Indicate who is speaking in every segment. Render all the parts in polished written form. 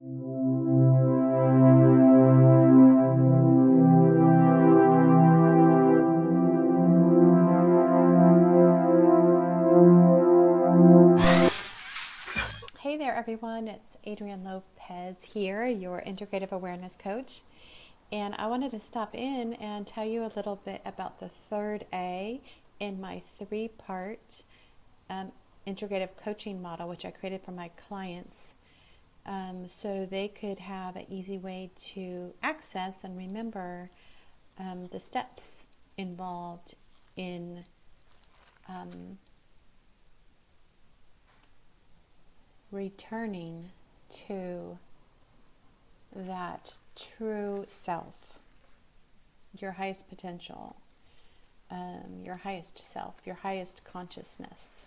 Speaker 1: Hey there everyone, it's Adrienne Lopez here, your Integrative Awareness Coach, and I wanted to stop in and tell you a little bit about the third A in my three-part integrative coaching model, which I created for my clients so they could have an easy way to access and remember the steps involved in returning to that true self, your highest potential, your highest self, your highest consciousness.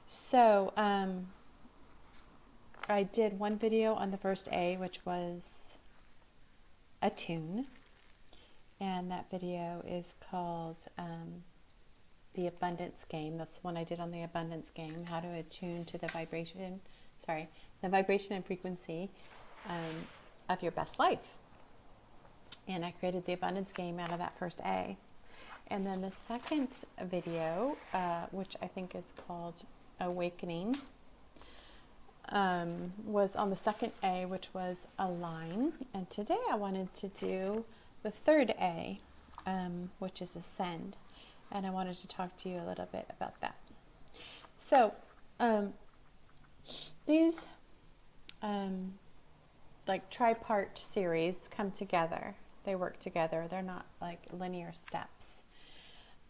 Speaker 1: So I did one video on the first A, which was attune, and that video is called the abundance game. That's the one I did on the abundance game, how to attune to the vibration and frequency of your best life. And I created the abundance game out of that first A. And then the second video, which I think is called Awakening, was on the second A, which was Align. And today I wanted to do the third A, which is Ascend. And I wanted to talk to you a little bit about that. So, these like tripart series come together. They work together. They're not like linear steps.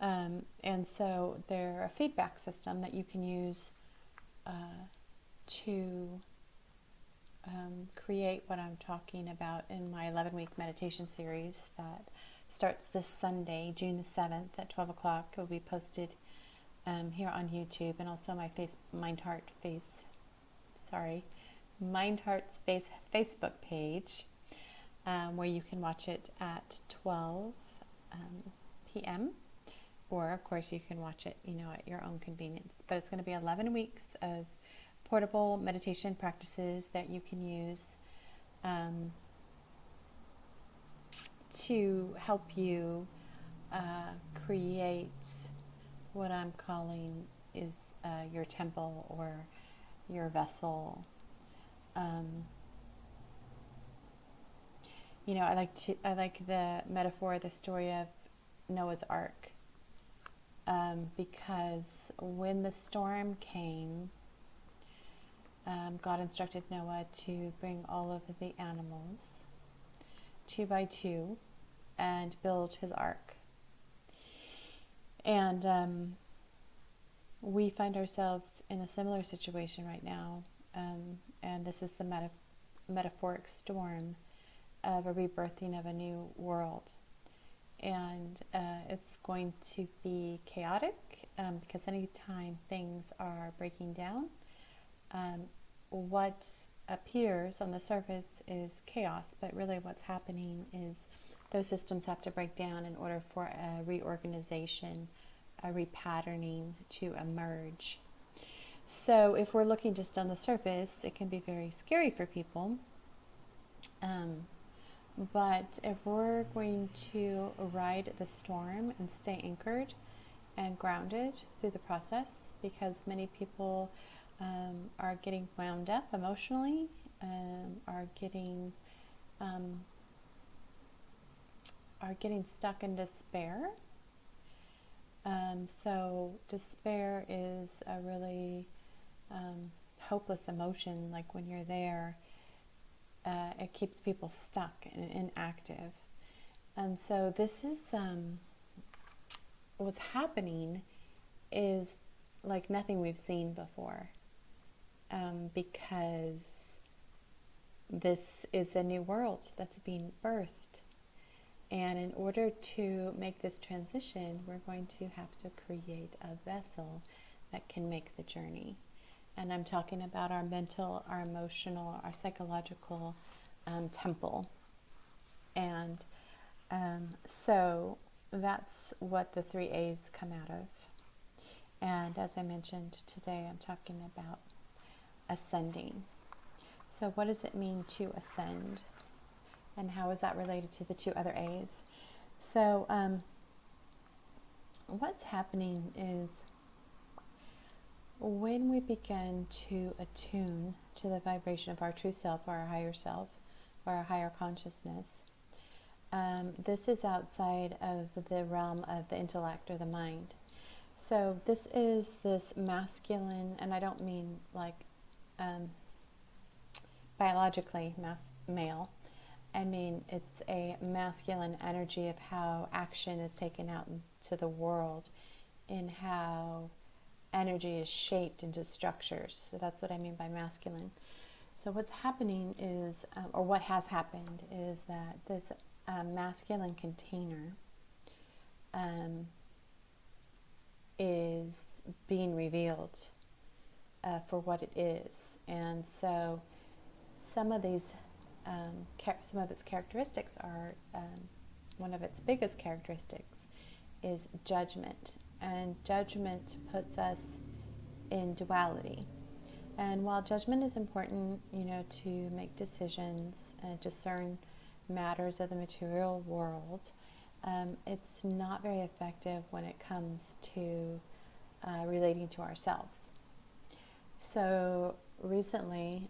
Speaker 1: And so they're a feedback system that you can use to create what I'm talking about in my 11-week meditation series that starts this Sunday, June the 7th at 12 o'clock. It will be posted here on YouTube and also my Mindheart's Facebook page, where you can watch it at 12 p.m. Or, of course, you can watch it, at your own convenience. But it's going to be 11 weeks of portable meditation practices that you can use to help you create what I'm calling is your temple or your vessel. I like the metaphor, the story of Noah's Ark, because when the storm came, God instructed Noah to bring all of the animals 2 by 2 and build his ark. And we find ourselves in a similar situation right now, and this is the metaphoric storm of a rebirthing of a new world. And it's going to be chaotic because anytime things are breaking down, what appears on the surface is chaos, but really what's happening is those systems have to break down in order for a reorganization, a repatterning to emerge. So if we're looking just on the surface, it can be very scary for people. But if we're going to ride the storm and stay anchored and grounded through the process, because many people are getting wound up emotionally, are getting stuck in despair. So despair is a really hopeless emotion. Like when you're there, it keeps people stuck and inactive. And so this is what's happening is like nothing we've seen before, because this is a new world that's being birthed. And in order to make this transition, we're going to have to create a vessel that can make the journey. And I'm talking about our mental, our emotional, our psychological temple. And so that's what the 3 A's come out of. And as I mentioned today, I'm talking about ascending. So what does it mean to ascend? And how is that related to the two other A's? So what's happening is when we begin to attune to the vibration of our true self, or our higher self, or our higher consciousness, this is outside of the realm of the intellect or the mind. So this is this masculine, and I don't mean like biologically male. I mean, it's a masculine energy of how action is taken out into the world, in how energy is shaped into structures. So that's what I mean by masculine. So what's happening is, or what has happened, is that this masculine container is being revealed for what it is. And so some of these some of its characteristics are, one of its biggest characteristics is judgment. And judgment puts us in duality. And while judgment is important, to make decisions and discern matters of the material world, it's not very effective when it comes to relating to ourselves. So recently,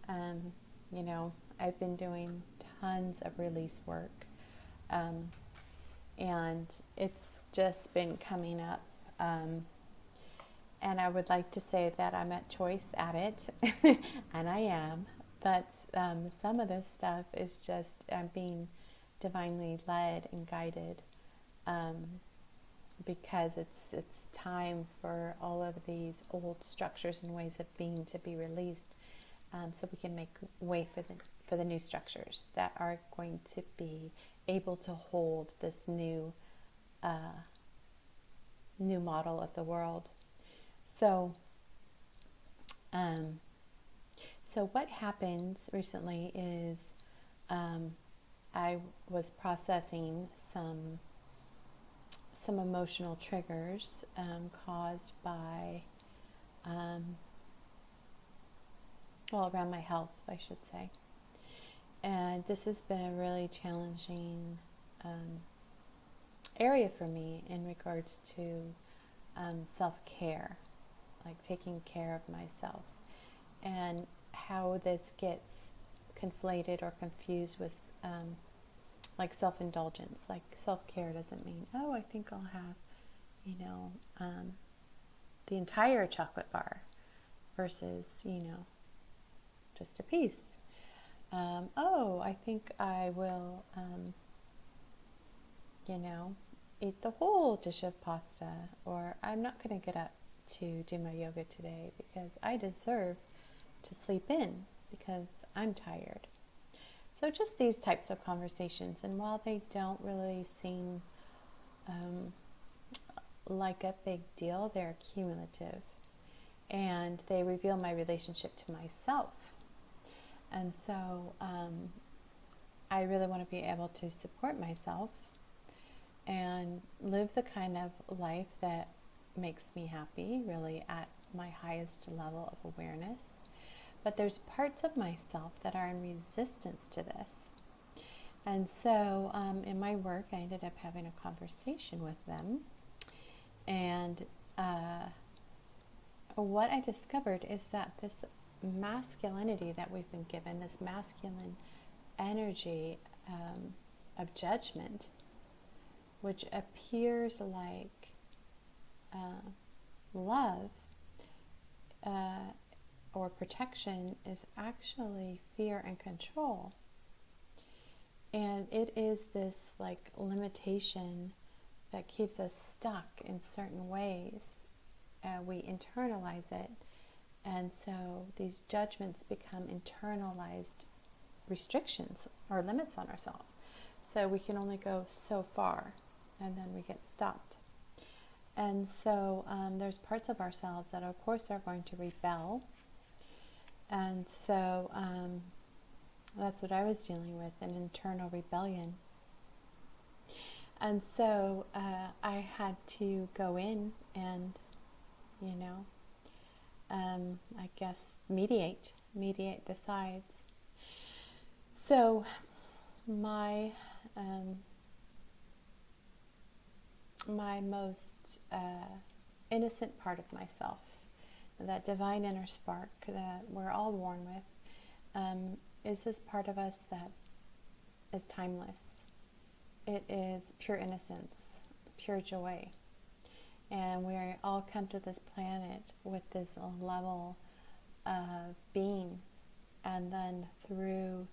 Speaker 1: I've been doing tons of release work, and it's just been coming up. And I would like to say that I'm at choice at it, and I am, but some of this stuff is just being divinely led and guided, because it's time for all of these old structures and ways of being to be released, so we can make way for the new structures that are going to be able to hold this new model of the world. So what happened recently is I was processing some emotional triggers caused by, around my health, I should say. And this has been a really challenging area for me in regards to self-care, like taking care of myself, and how this gets conflated or confused with like self-indulgence. Like self-care doesn't mean, I think I'll have, the entire chocolate bar, versus, just a piece. I think I will, eat the whole dish of pasta, or I'm not going to get up to do my yoga today because I deserve to sleep in because I'm tired. So just these types of conversations, and while they don't really seem like a big deal, they're cumulative, and they reveal my relationship to myself. And so I really want to be able to support myself and live the kind of life that makes me happy, really at my highest level of awareness. But there's parts of myself that are in resistance to this. And so in my work, I ended up having a conversation with them. And what I discovered is that this masculinity that we've been given, this masculine energy of judgment, which appears like love or protection, is actually fear and control. And it is this like limitation that keeps us stuck in certain ways. We internalize it, and so these judgments become internalized restrictions or limits on ourselves. So we can only go so far, and then we get stopped. And so there's parts of ourselves that of course are going to rebel. And so that's what I was dealing with, an internal rebellion. And so I had to go in and, I guess mediate the sides. So my my most innocent part of myself, that divine inner spark that we're all born with, is this part of us that is timeless. It is pure innocence, pure joy. And we all come to this planet with this level of being. And then through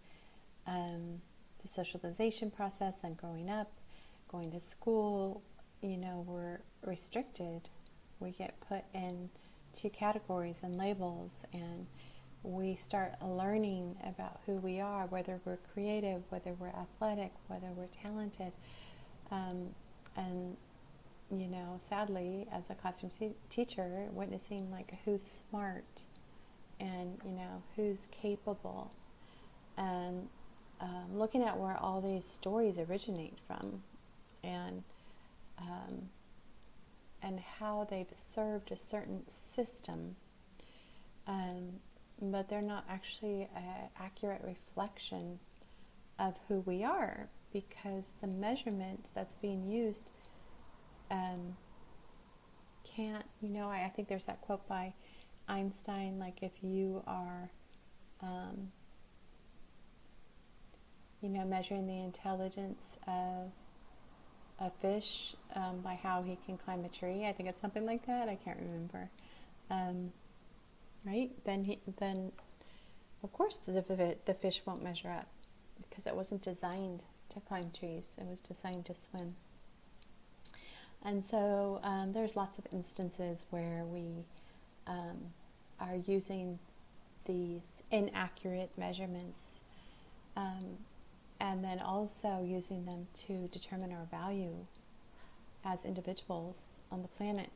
Speaker 1: the socialization process and growing up, going to school, we're restricted. We get put in 2 categories and labels, and we start learning about who we are, whether we're creative, whether we're athletic, whether we're talented. And sadly, as a classroom teacher, witnessing who's smart and, who's capable, and looking at where all these stories originate from, and how they've served a certain system, but they're not actually an accurate reflection of who we are, because the measurement that's being used can't, I think there's that quote by Einstein, if you are measuring the intelligence of a fish by how he can climb a tree. I think it's something like that. I can't remember. Right? Then of course the fish won't measure up, because it wasn't designed to climb trees. It was designed to swim. And so there's lots of instances where we are using these inaccurate measurements, and then also using them to determine our value as individuals on the planet.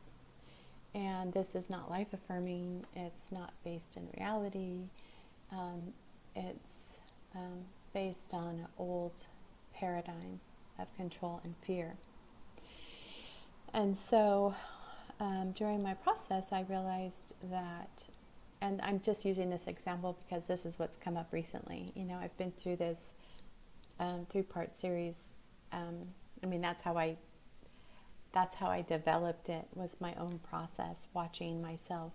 Speaker 1: And this is not life-affirming. It's not based in reality. It's based on an old paradigm of control and fear. And so during my process, I realized that, and I'm just using this example because this is what's come up recently. I've been through this 3-part series. That's how I developed it, was my own process, watching myself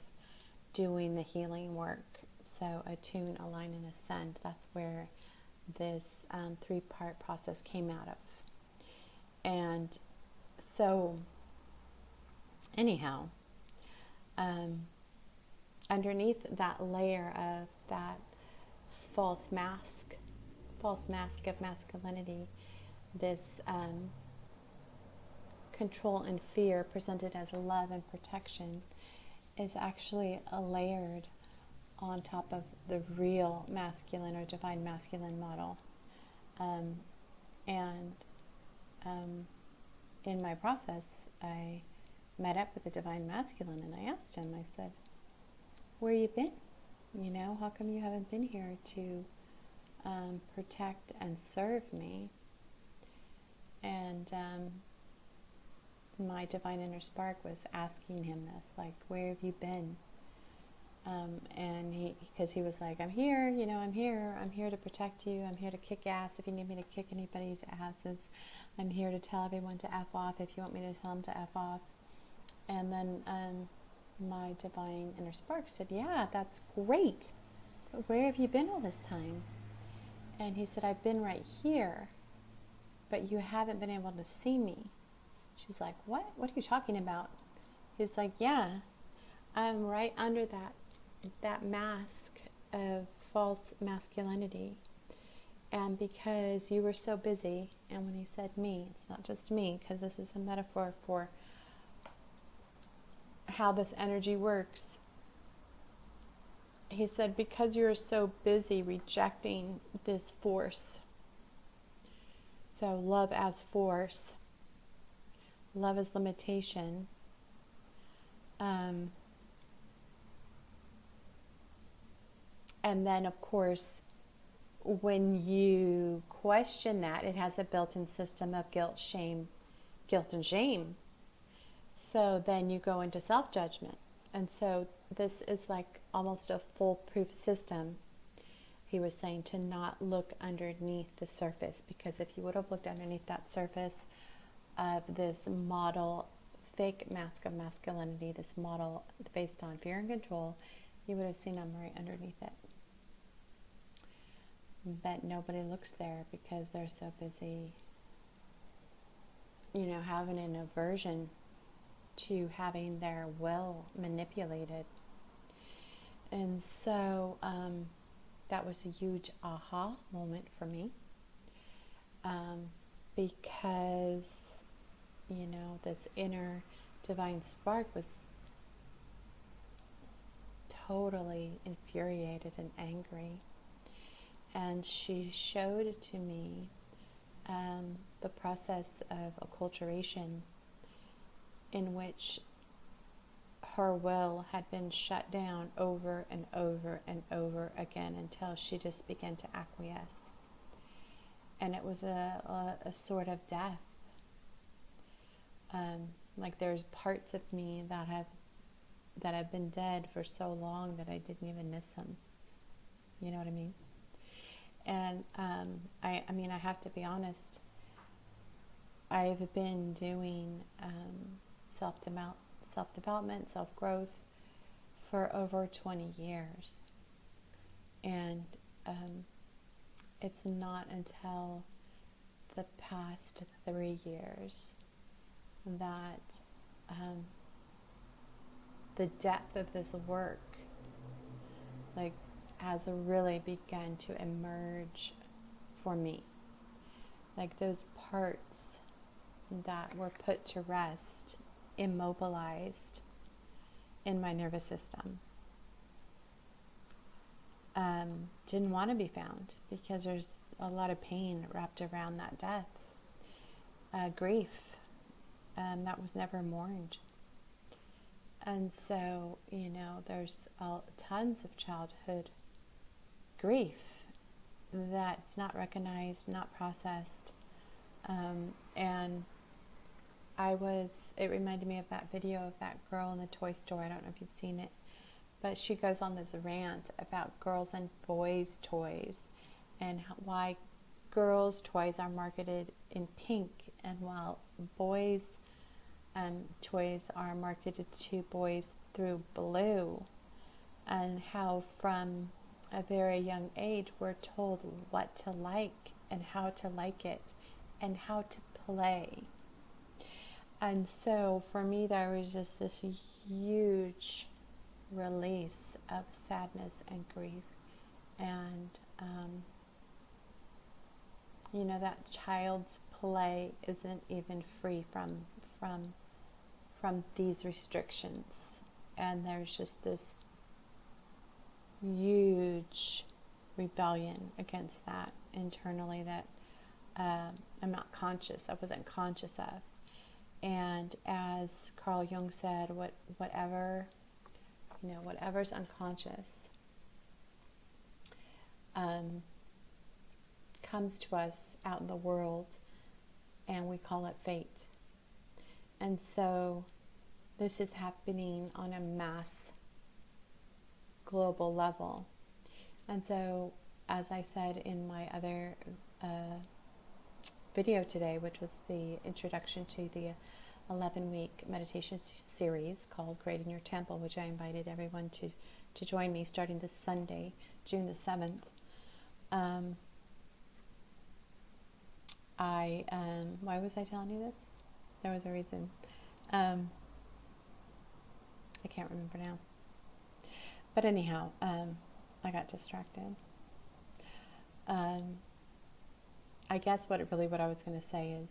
Speaker 1: doing the healing work. So attune, align, and ascend. That's where this 3-part process came out of. And so anyhow, underneath that layer of that false mask of masculinity, this control and fear presented as love and protection is actually layered on top of the real masculine or divine masculine model. In my process, I met up with the divine masculine, and I asked him, I said, where you been? How come you haven't been here to protect and serve me? And my divine inner spark was asking him this, where have you been? And because he was like, I'm here, I'm here to protect you. I'm here to kick ass if you need me to kick anybody's asses. I'm here to tell everyone to F off if you want me to tell them to F off. And then my divine inner spark said, yeah, that's great. But where have you been all this time? And he said, I've been right here, but you haven't been able to see me. She's like, what? What are you talking about? He's like, yeah, I'm right under that mask of false masculinity. And because you were so busy, and when he said me, it's not just me, because this is a metaphor for how this energy works. He said, because you're so busy rejecting this force. So love as force. Love as limitation. And then, of course, when you question that, it has a built-in system of guilt and shame. So then you go into self-judgment. And so this is like almost a foolproof system. he was saying to not look underneath the surface, because if you would have looked underneath that surface of this model, fake mask of masculinity, this model based on fear and control, you would have seen I'm right underneath it. But nobody looks there because they're so busy, having an aversion to having their will manipulated. And so that was a huge aha moment for me, because, this inner divine spark was totally infuriated and angry. And she showed to me the process of acculturation in which her will had been shut down over and over and over again until she just began to acquiesce. And it was a sort of death. Like there's parts of me that have been dead for so long that I didn't even miss them. You know what I mean? And I have to be honest, I've been doing self-development, self-growth for over 20 years. And it's not until the past 3 years that the depth of this work has really begun to emerge for me. Like those parts that were put to rest, immobilized in my nervous system, didn't want to be found because there's a lot of pain wrapped around that death, grief that was never mourned. And so, there's tons of childhood grief that's not recognized, not processed. And it reminded me of that video of that girl in the toy store. I don't know if you've seen it, but she goes on this rant about girls and boys' toys and why girls' toys are marketed in pink, and while boys' toys are marketed to boys through blue, and how from a very young age we're told what to like and how to like it and how to play. And so for me there was just this huge release of sadness and grief, and that child's play isn't even free from these restrictions, and there's just this huge rebellion against that internally that I wasn't conscious of. And as Carl Jung said, whatever's unconscious comes to us out in the world, and we call it fate. And so this is happening on a mass global level. And so, as I said in my other video today, which was the introduction to the 11-week meditation series called Creating Your Temple, which I invited everyone to join me starting this Sunday, June the 7th. Why was I telling you this? There was a reason. I can't remember now. But anyhow, I got distracted. I guess what I was going to say is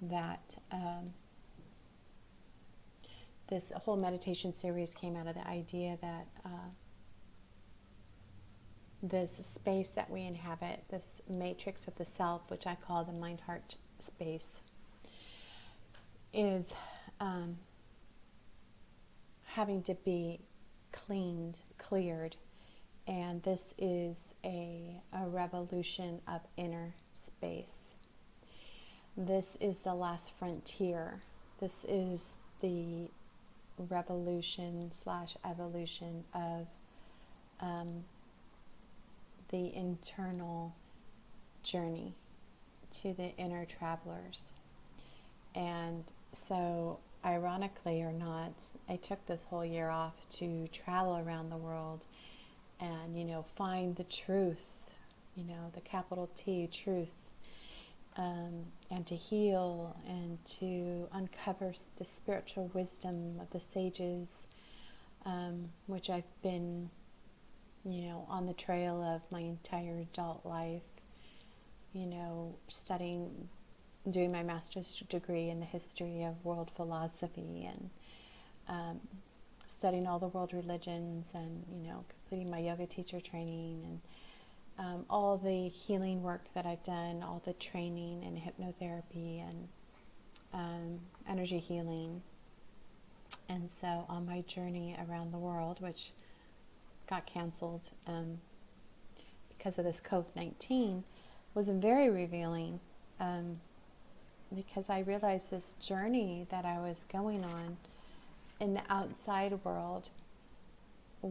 Speaker 1: that this whole meditation series came out of the idea that this space that we inhabit, this matrix of the self, which I call the mind-heart space, is having to be cleared, and this is a revolution of inner space. This is the last frontier. This is the revolution / evolution of the internal journey, to the inner travelers. And so, ironically or not, I took this whole year off to travel around the world and, find the truth, the capital T, truth, and to heal and to uncover the spiritual wisdom of the sages, which I've been, on the trail of my entire adult life, studying, doing my master's degree in the history of world philosophy, and studying all the world religions, and completing my yoga teacher training, and all the healing work that I've done, all the training in hypnotherapy and energy healing. And so on my journey around the world, which got canceled because of this COVID-19, was very revealing, because I realized this journey that I was going on in the outside world it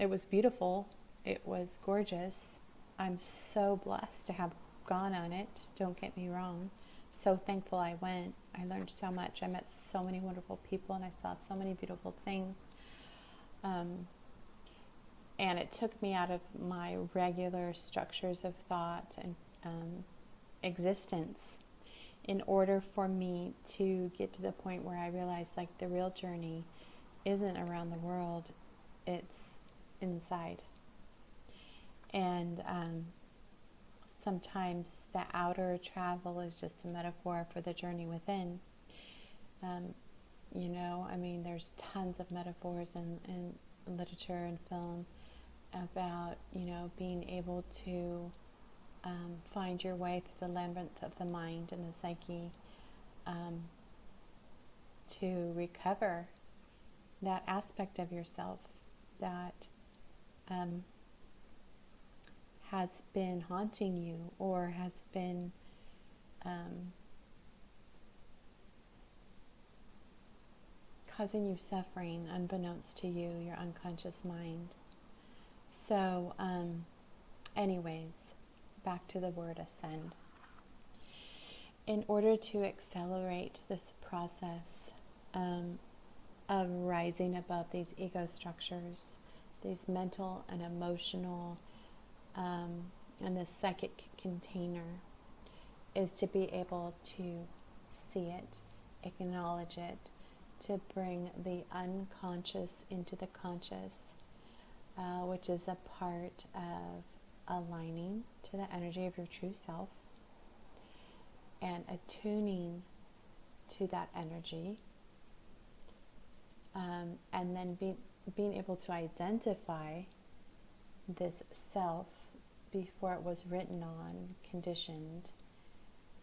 Speaker 1: was beautiful. It was gorgeous. I'm so blessed to have gone on it. Don't get me wrong. So thankful I went. I learned so much. I met so many wonderful people, and I saw so many beautiful things. And it took me out of my regular structures of thought and existence in order for me to get to the point where I realized, like, the real journey isn't around the world, it's inside. And sometimes the outer travel is just a metaphor for the journey within. There's tons of metaphors in literature and film about, being able to find your way through the labyrinth of the mind and the psyche, to recover that aspect of yourself that has been haunting you, or has been causing you suffering unbeknownst to you, your unconscious mind. So anyways, back to the word ascend. In order to accelerate this process of rising above these ego structures, these mental and emotional and the psychic container, is to be able to see it, acknowledge it, to bring the unconscious into the conscious, which is a part of aligning to the energy of your true self and attuning to that energy, and then being able to identify this self before it was written on, conditioned,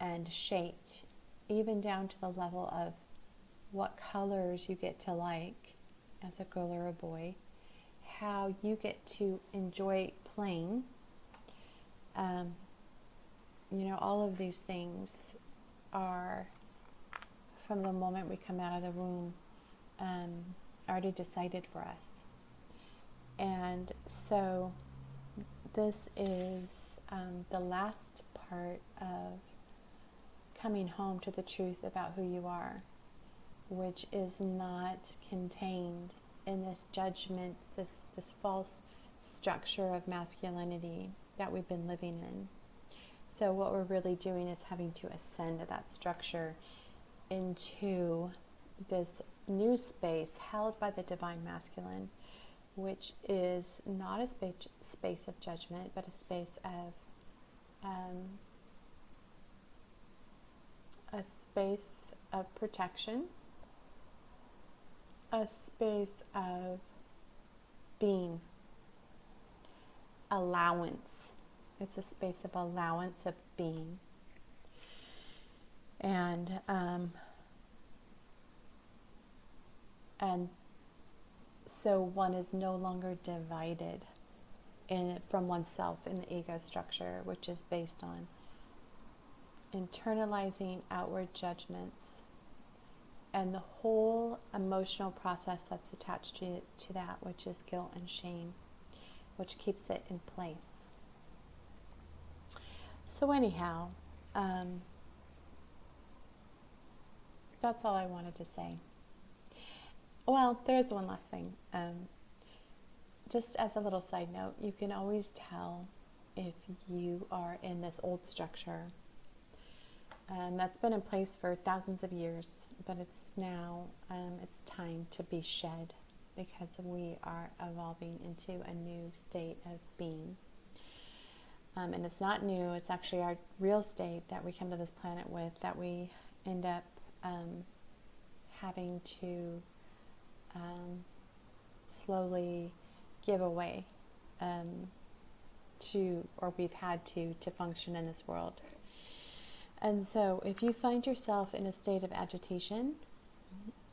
Speaker 1: and shaped, even down to the level of what colors you get to like as a girl or a boy, how you get to enjoy playing. All of these things are, from the moment we come out of the womb, already decided for us. And so this is the last part of coming home to the truth about who you are, which is not contained in this judgment, this false structure of masculinity that we've been living in. So what we're really doing is having to ascend to that structure into this new space held by the divine masculine, which is not a space of judgment, but a space of protection, a space of being, allowance. It's a space of allowance of being. And so one is no longer divided from oneself in the ego structure, which is based on internalizing outward judgments and the whole emotional process that's attached to that, which is guilt and shame, which keeps it in place. So anyhow, that's all I wanted to say. Well, there is one last thing. Just as a little side note, you can always tell if you are in this old structure that's been in place for thousands of years, but it's now, it's time to be shed, because we are evolving into a new state of being. And it's not new, it's actually our real state that we come to this planet with, that we end up having to slowly give away or we've had to function in this world. And so if you find yourself in a state of agitation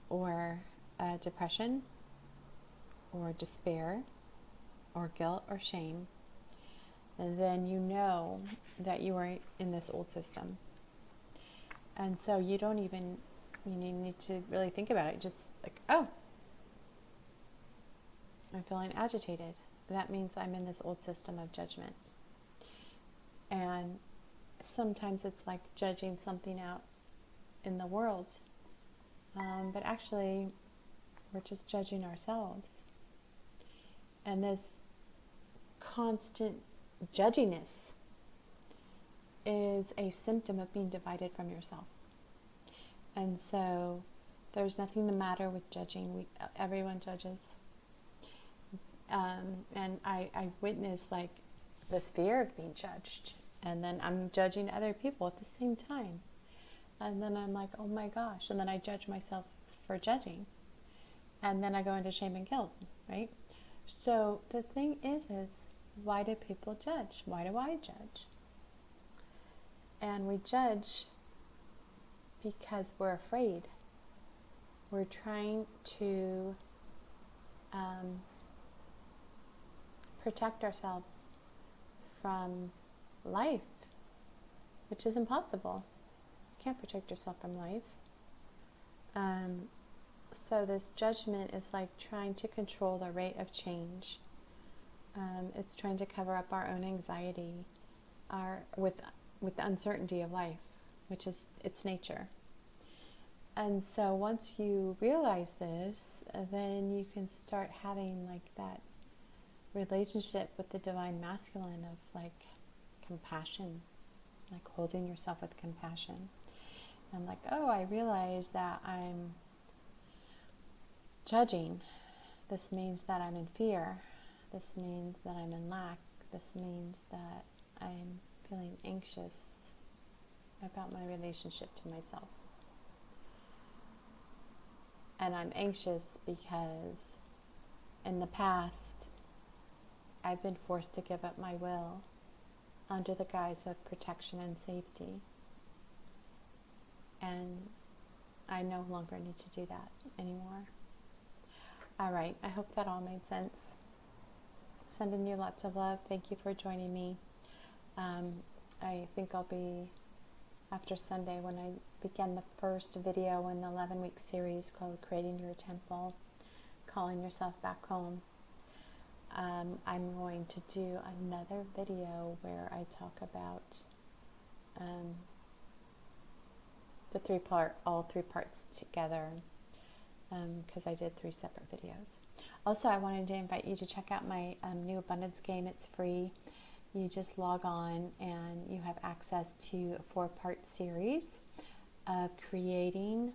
Speaker 1: or depression or despair or guilt or shame, then you know that you are in this old system. And so you don't even, you need to really think about it. Just like, oh, I'm feeling agitated. That means I'm in this old system of judgment. And sometimes it's like judging something out in the world. But actually, we're just judging ourselves. And this constant judginess is a symptom of being divided from yourself. And so there's nothing the matter with judging. Everyone judges. And I witnessed like this fear of being judged. And then I'm judging other people at the same time. And then I'm like, oh my gosh. And then I judge myself for judging. And then I go into shame and guilt, right? So the thing is why do people judge? Why do I judge? And we judge because we're afraid. We're trying to protect ourselves from life, which is impossible. You can't protect yourself from life. So this judgment is like trying to control the rate of change. It's trying to cover up our own anxiety, with the uncertainty of life, which is its nature. And so once you realize this, then you can start having like that relationship with the divine masculine of like compassion, like holding yourself with compassion. And like, oh, I realize that I'm judging. This means that I'm in fear. This means that I'm in lack. This means that I'm feeling anxious about my relationship to myself. And I'm anxious because in the past, I've been forced to give up my will under the guise of protection and safety. And I no longer need to do that anymore. All right, I hope that all made sense. Sending you lots of love. Thank you for joining me. I think I'll be, after Sunday, when I begin the first video in the 11-week series called Creating Your Temple, Calling Yourself Back Home. I'm going to do another video where I talk about all three parts together, because I did 3 separate videos. Also, I wanted to invite you to check out my new abundance game. It's free. You just log on and you have access to a 4-part series of creating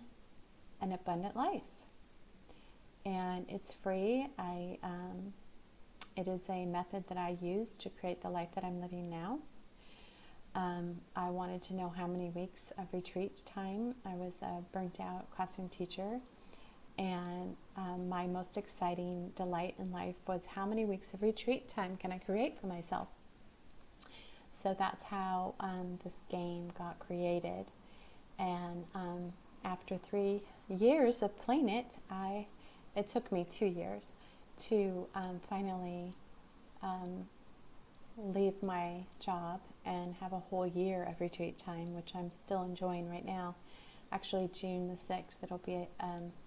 Speaker 1: an abundant life. And it's free. It is a method that I use to create the life that I'm living now. I wanted to know how many weeks of retreat time. I was a burnt out classroom teacher, and my most exciting delight in life was how many weeks of retreat time can I create for myself. So that's how this game got created. And after 3 years of playing it, it took me 2 years to finally leave my job and have a whole year of retreat time, which I'm still enjoying right now. Actually, June the 6th, it'll be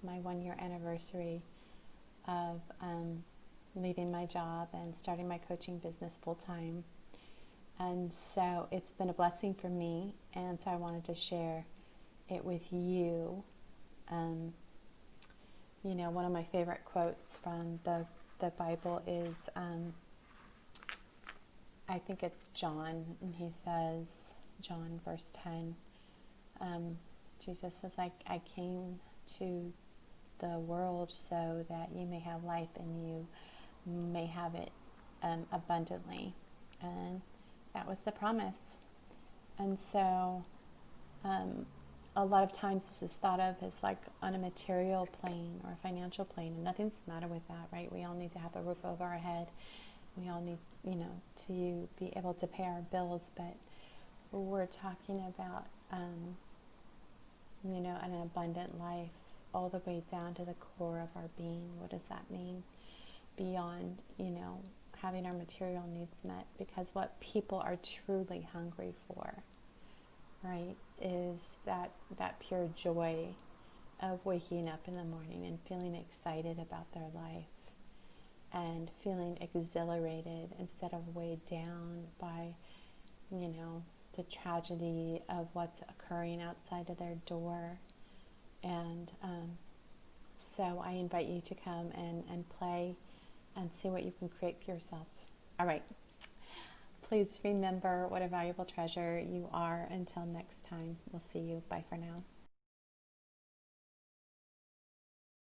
Speaker 1: my 1-year anniversary of leaving my job and starting my coaching business full time. And so it's been a blessing for me, and so I wanted to share it with you. One of my favorite quotes from the Bible is, I think it's John, and he says, John verse 10, Jesus says, I came to the world so that you may have life and you may have it abundantly. And that was the promise. And so a lot of times this is thought of as like on a material plane or a financial plane, and nothing's the matter with that, right? We all need to have a roof over our head. We all need, to be able to pay our bills, but we're talking about, an abundant life all the way down to the core of our being. What does that mean? Beyond, having our material needs met, because what people are truly hungry for, right, is that pure joy of waking up in the morning and feeling excited about their life and feeling exhilarated instead of weighed down by, the tragedy of what's occurring outside of their door. And so I invite you to come and play and see what you can create for yourself. All right. Please remember what a valuable treasure you are. Until next time, we'll see you. Bye for now.